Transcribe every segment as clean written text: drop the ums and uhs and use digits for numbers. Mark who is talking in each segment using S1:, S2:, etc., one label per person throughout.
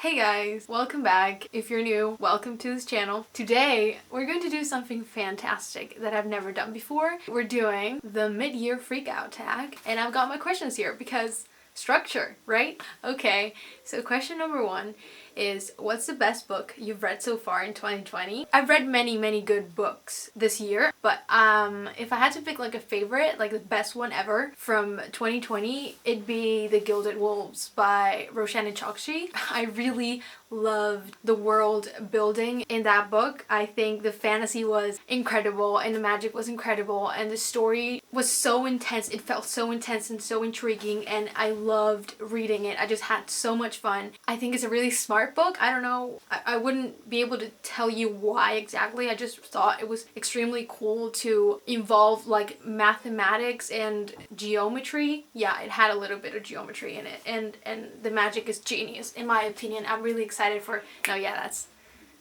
S1: Hey guys, welcome back. If you're new, welcome to this channel. Today, we're going to do something fantastic that I've never done before. We're doing the mid-year freakout tag, and I've got my questions here because structure, right? Okay, so question number 1 is, what's the best book you've read so far in 2020? I've read many good books this year, but if I had to pick like a favorite, like the best one ever from 2020, it'd be The Gilded Wolves by Roshani and Chokshi. I really loved the world building in that book. I think the fantasy was incredible and the magic was incredible and the story was so intense. It felt so intense and so intriguing, and I loved reading it. I just had so much fun. I think it's a really smart book. I don't know, I wouldn't be able to tell you why exactly. I just thought it was extremely cool to involve like mathematics and geometry. Yeah, it had a little bit of geometry in it, and the magic is genius in my opinion. I'm really excited for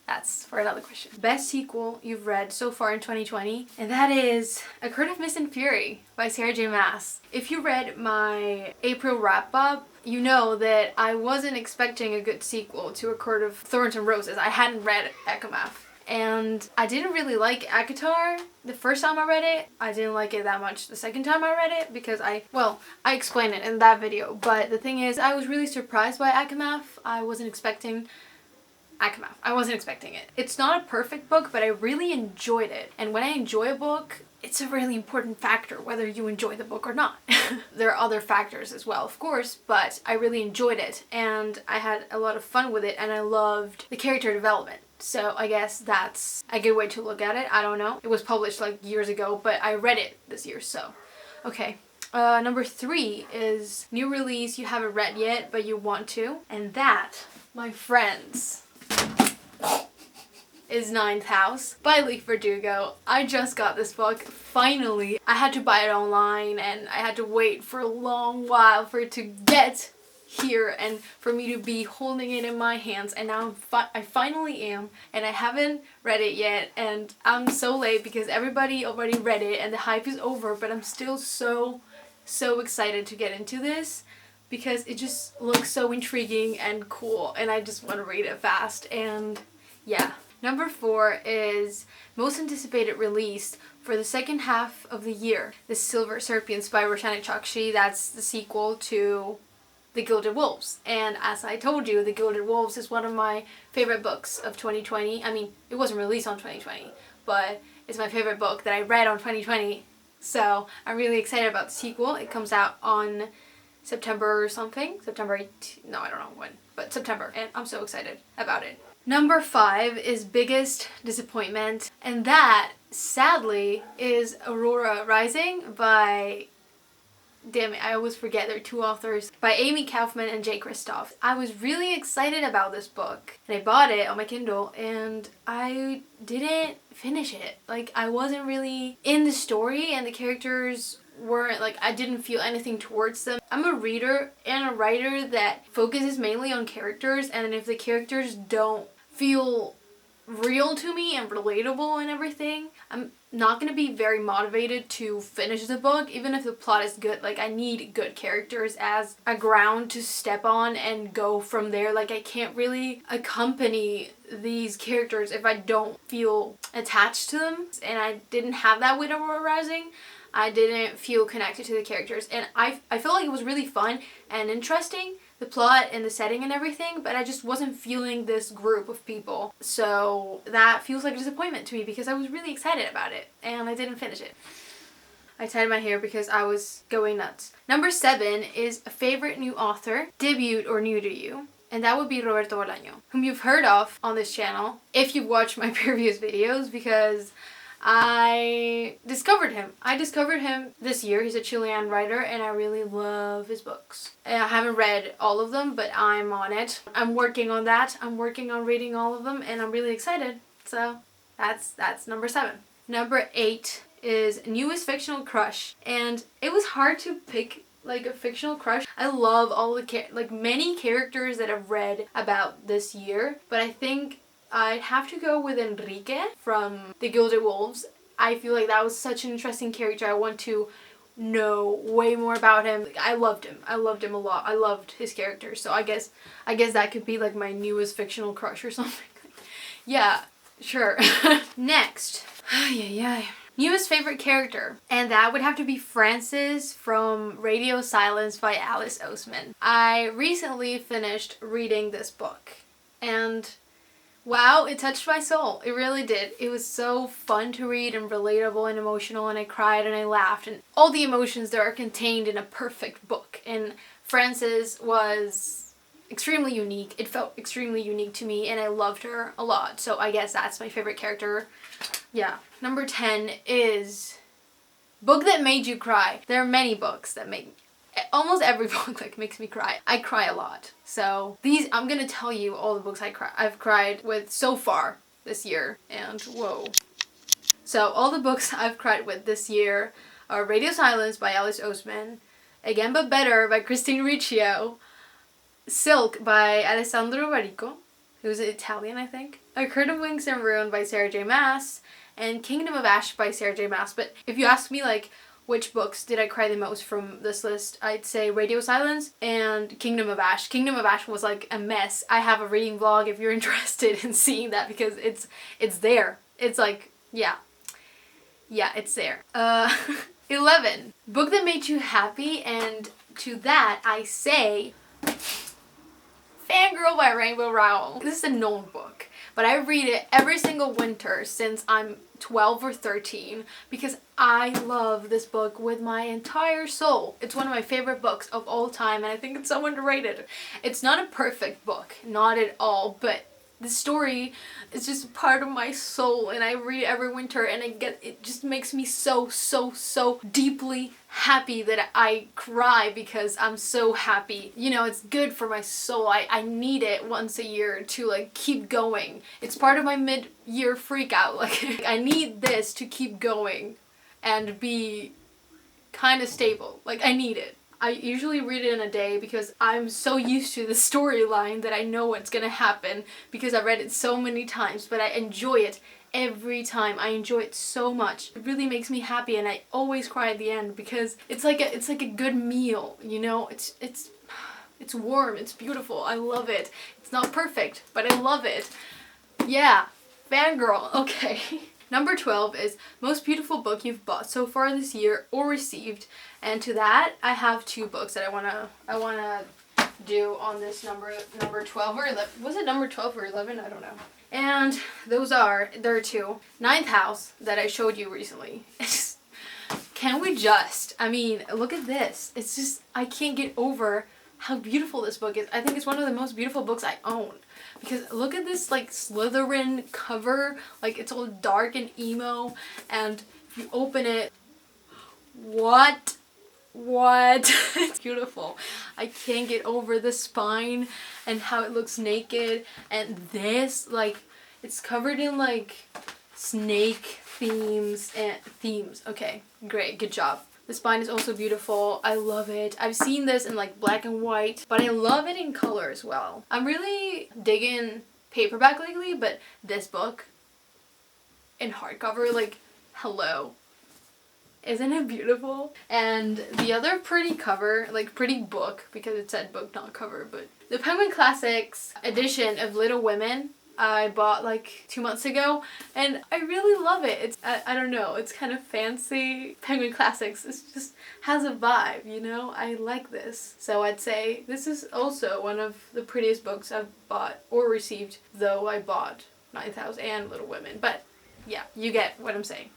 S1: that's for another question. Best sequel you've read so far in 2020, and that is A Court of Mist and Fury by Sarah J. Maas. If you read my April wrap-up, you know that I wasn't expecting a good sequel to A Court of Thorns and Roses. I hadn't read Akamath, and I didn't really like ACOTAR the first time I read it. I didn't like it that much the second time I read it because I explained it in that video, but the thing is, I was really surprised by Akamath. I wasn't expecting it. It's not a perfect book, but I really enjoyed it. And when I enjoy a book, it's a really important factor whether you enjoy the book or not. There are other factors as well, of course, but I really enjoyed it and I had a lot of fun with it, and I loved the character development. So I guess that's a good way to look at it. I don't know. It was published like years ago, but I read it this year, so. Okay. Number 3 is new release you haven't read yet, but you want to. And that, my friends, is Ninth House by Leigh Bardugo. I just got this book, finally. I had to buy it online and I had to wait for a long while for it to get here and for me to be holding it in my hands, and now I finally am, and I haven't read it yet, and I'm so late because everybody already read it and the hype is over, but I'm still so excited to get into this because it just looks so intriguing and cool, and I just want to read it fast. And yeah. Number 4 is most anticipated release for the second half of the year, The Silver Serpents by Roshani and Chokshi. That's the sequel to The Gilded Wolves. And as I told you, The Gilded Wolves is one of my favorite books of 2020. I mean, it wasn't released on 2020, but it's my favorite book that I read on 2020. So I'm really excited about the sequel. It comes out on September or something. September 18th. No, I don't know when, but September. And I'm so excited about it. Number 5 is biggest disappointment, and that, sadly, is Aurora Rising by, damn it, I always forget, there are 2 authors, by Amy Kaufman and Jay Kristoff. I was really excited about this book, and I bought it on my Kindle, and I didn't finish it. Like, I wasn't really in the story, and the characters weren't, like, I didn't feel anything towards them. I'm a reader and a writer that focuses mainly on characters, and if the characters don't feel real to me and relatable and everything, I'm not gonna be very motivated to finish the book, even if the plot is good. Like, I need good characters as a ground to step on and go from there. Like, I can't really accompany these characters if I don't feel attached to them, and I didn't have that with Aurora Rising. I didn't feel connected to the characters, and I felt like it was really fun and interesting, the plot and the setting and everything, but I just wasn't feeling this group of people. So that feels like a disappointment to me because I was really excited about it and I didn't finish it. I tied my hair because I was going nuts. Number 7 is a favorite new author, debut or new to you, and that would be Roberto Bolaño, whom you've heard of on this channel if you've watched my previous videos, because I discovered him. This year. He's a Chilean writer and I really love his books. I haven't read all of them, but I'm on it. I'm working on that. I'm working on reading all of them and I'm really excited. So that's number 7. Number 8 is newest fictional crush, and it was hard to pick like a fictional crush. I love all the many characters that I've read about this year, but I think I'd have to go with Enrique from The Gilded Wolves. I feel like that was such an interesting character. I want to know way more about him. Like, I loved him. I loved him a lot. I loved his character. So I guess that could be like my newest fictional crush or something. Yeah, sure. Next. Yeah. Newest favorite character. And that would have to be Frances from Radio Silence by Alice Oseman. I recently finished reading this book. And wow, it touched my soul. It really did. It was so fun to read and relatable and emotional, and I cried and I laughed, and all the emotions that are contained in a perfect book. And Frances was extremely unique. It felt extremely unique to me, and I loved her a lot. So I guess that's my favorite character. Yeah. Number 10 is book that made you cry. There are many books that make almost every book like makes me cry. I cry a lot. So these, I'm gonna tell you all the books I've cried with so far this year. And whoa. So all the books I've cried with this year are Radio Silence by Alice Oseman, Again But Better by Christine Riccio, Silk by Alessandro Baricco, who's Italian, I think, A Court of Wings and Ruin by Sarah J. Maas, and Kingdom of Ash by Sarah J. Maas. But if you ask me like which books did I cry the most from this list, I'd say Radio Silence and Kingdom of Ash. Kingdom of Ash was like a mess. I have a reading vlog if you're interested in seeing that, because it's there. It's like, yeah, it's there. 11. Book that made you happy, and to that I say Fangirl by Rainbow Rowell. This is a known book, but I read it every single winter since I'm 12 or 13 because I love this book with my entire soul. It's one of my favorite books of all time, and I think it's so underrated. It's not a perfect book, not at all, but the story is just part of my soul, and I read it every winter, and it just makes me so deeply happy that I cry because I'm so happy. You know, it's good for my soul. I need it once a year to like keep going. It's part of my mid-year freak out. Like I need this to keep going and be kind of stable. Like I need it. I usually read it in a day because I'm so used to the storyline that I know what's gonna happen because I read it so many times, but I enjoy it every time. I enjoy it so much. It really makes me happy, and I always cry at the end because it's like a good meal, you know? It's warm, it's beautiful. I love it. It's not perfect, but I love it. Yeah, Fangirl. Okay. Number 12 is most beautiful book you've bought so far this year or received. And to that, I have two books that I wanna do on this number 12 or 11. Was it number 12 or 11? I don't know. And there are two. Ninth House that I showed you recently. I mean, look at this. It's just, I can't get over how beautiful this book is. I think it's one of the most beautiful books I own. Because look at this like Slytherin cover. Like it's all dark and emo. And if you open it, what? It's beautiful. I can't get over the spine and how it looks naked, and this, like, it's covered in like snake themes. Okay, great, good job. The spine is also beautiful. I love it. I've seen this in like black and white, but I love it in color as well. I'm really digging paperback lately, but this book in hardcover, like, hello. Isn't it beautiful? And the other pretty cover, like pretty book, because it said book, not cover, but the Penguin Classics edition of Little Women I bought like 2 months ago, and I really love it. It's, I don't know, it's kind of fancy. Penguin Classics, it just has a vibe, you know? I like this. So I'd say this is also one of the prettiest books I've bought or received, though I bought Ninth House and Little Women. But yeah, you get what I'm saying.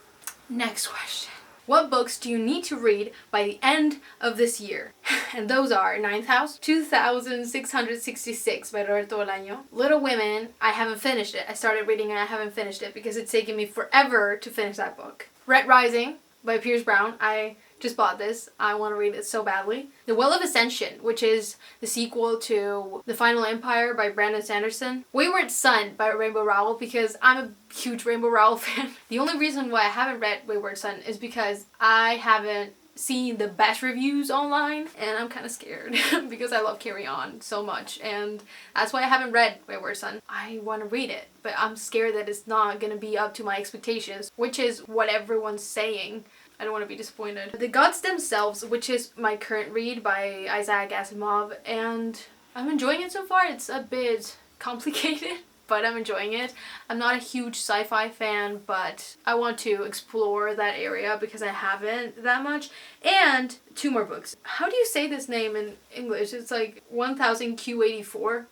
S1: Next question. What books do you need to read by the end of this year? And those are Ninth House, 2666 by Roberto Bolaño. Little Women, I haven't finished it. I started reading and I haven't finished it because it's taken me forever to finish that book. Red Rising by Pierce Brown. I just bought this. I want to read it so badly. The Well of Ascension, which is the sequel to The Final Empire by Brandon Sanderson. Wayward Son by Rainbow Rowell, because I'm a huge Rainbow Rowell fan. The only reason why I haven't read Wayward Son is because I haven't seen the best reviews online, and I'm kind of scared because I love Carry On so much, and that's why I haven't read Wayward Son. I want to read it, but I'm scared that it's not going to be up to my expectations, which is what everyone's saying I don't want to be disappointed. The Gods Themselves, which is my current read by Isaac Asimov, and I'm enjoying it so far. It's a bit complicated, but I'm enjoying it. I'm not a huge sci-fi fan, but I want to explore that area because I haven't that much. And 2 more books. How do you say this name in English? It's like 1000Q84.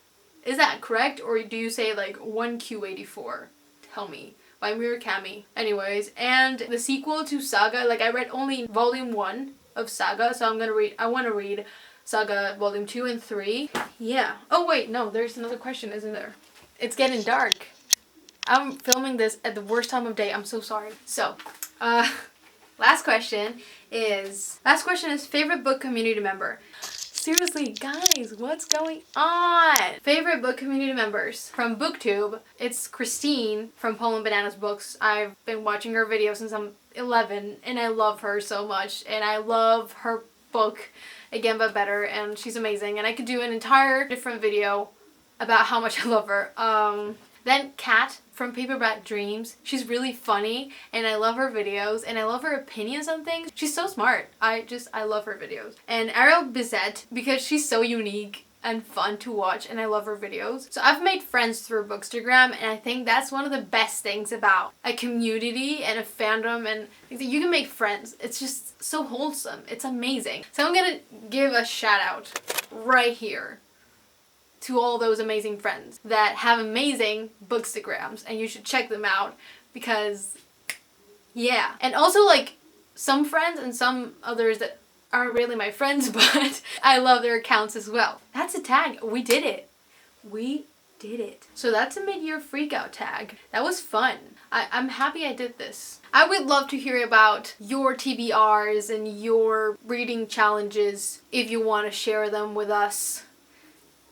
S1: Is that correct? Or do you say like 1Q84? Tell me. By Murakami. Anyways, and the sequel to Saga, like I read only volume 1 of Saga, so I want to read Saga volume 2 and 3. Yeah. Oh wait, no, there's another question, isn't there? It's getting dark. I'm filming this at the worst time of day. I'm so sorry. So, last question is favorite book community member. Seriously, guys, what's going on? Favorite book community members from BookTube. It's Christine from Poland Bananas Books. I've been watching her videos since I'm 11, and I love her so much. And I love her book, Again But Better, and she's amazing. And I could do an entire different video about how much I love her. Then Kat from Paperback Dreams. She's really funny and I love her videos and I love her opinions on things. She's so smart. I love her videos. And Ariel Bizet, because she's so unique and fun to watch and I love her videos. So I've made friends through Bookstagram, and I think that's one of the best things about a community and a fandom, and you can make friends. It's just so wholesome. It's amazing. So I'm gonna give a shout out right here to all those amazing friends that have amazing Bookstagrams, and you should check them out because, yeah. And also like some friends and some others that aren't really my friends, but I love their accounts as well. That's a tag. We did it. We did it. So that's a mid-year freakout tag. That was fun. I'm happy I did this. I would love to hear about your TBRs and your reading challenges if you want to share them with us.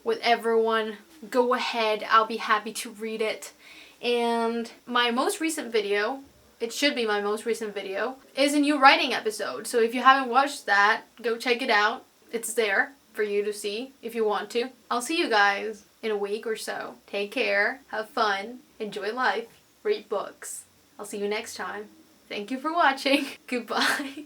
S1: With everyone, go ahead. I'll be happy to read it. And my most recent video, it should be my most recent video, is a new writing episode. So if you haven't watched that, go check it out. It's there for you to see if you want to. I'll see you guys in a week or so. Take care, have fun, enjoy life, read books. I'll see you next time. Thank you for watching. Goodbye.